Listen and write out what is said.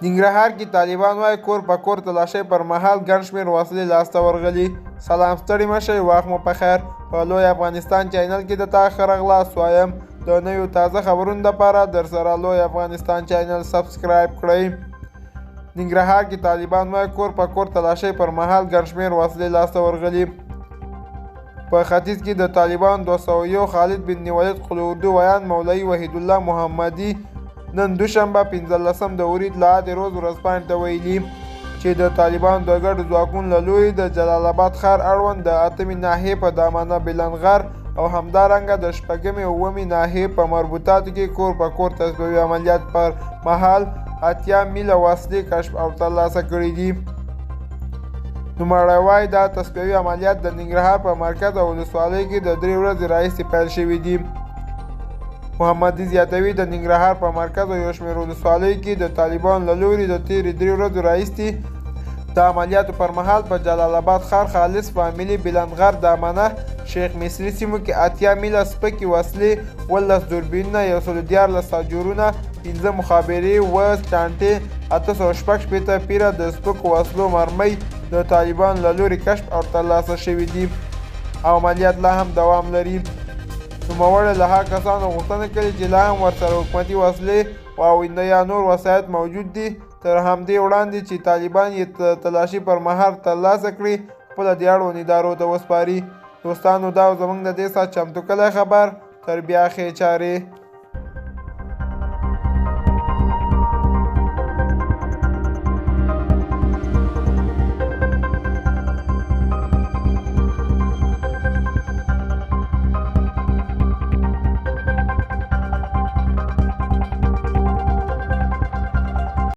ننګرهار کې طالبان وايي کور په کور تلاشۍ پر مهال ګڼ شمېر وسلې لاسته ورغلي. سلام ستړي مه شئ، وخت مو پخیر. په لوی افغانستان چینل کې د تا ښه راغلاست وایم. د نویو تازه خبرونو دپاره درسره لوی افغانستان چینل سبسکرایب کړئ. ننګرهار کې طالبان وايي کور په کور تلاشۍ پر مهال ګڼ شمېر وسلې لاسته ورغلي. په ختیځ کې د طالبان 201 خالد بن ولید قل اردو ویان مولوي وحید الله محمدي نن دوشنبه 15 د اورید له عادي روز ورځپاڼې ته ویلي چې د طالبانو د ګډو ځواکونو له لوري د جلال آباد ښار اړوند د 8مې ناحیې په دامنه بلنغر او همدارنګه د 6مې او 9مې ناحیې په مربوطاتو کې کور په کور تصفیوي عملیات پر مهال 80 میله وسلې کشف او ترلاسه کړي دي. نوموړی وایي دا تصفیوي عملیات د ننګرهار په مرکز او ولسوالۍ کې د 3 ورځې راهیسې پیل شوي دي. محمدي زیاتوي د ننګرهار په مرکز او یو شمېر ولسوالیو کې د طالبانو له لوري د تېرې 3 ورځو راهیسې د عملیاتو پر مهال په جلال آباد ښار خالص فامیلي بلندغر دامنه شیخ مصري سیمو کې 80 میله سپکې وسلې 12 دوربینونه 114 تاجرونه 15 مخابرې 7 چانټې 816 پیره د سپکو وسلو مرمۍ د طالبانو له لوري کشف او ترلاسه شوي دي او عملیات لا هم دوام لري. نوموړی له هغه کسانو غوښتنه کوي چې لا هم ورسره حکومتي وسلې او آوینده یا نور وسایط موجود دي تر همدې وړاندې چې طالبان یې تلاشي پر مهال ترلاسه کړي خپله دې اړوند ادارو ته وسپاري. دوستانو دا زموږ د دې ساعت چمتو کلی خبر. تر بیا ښې چارې.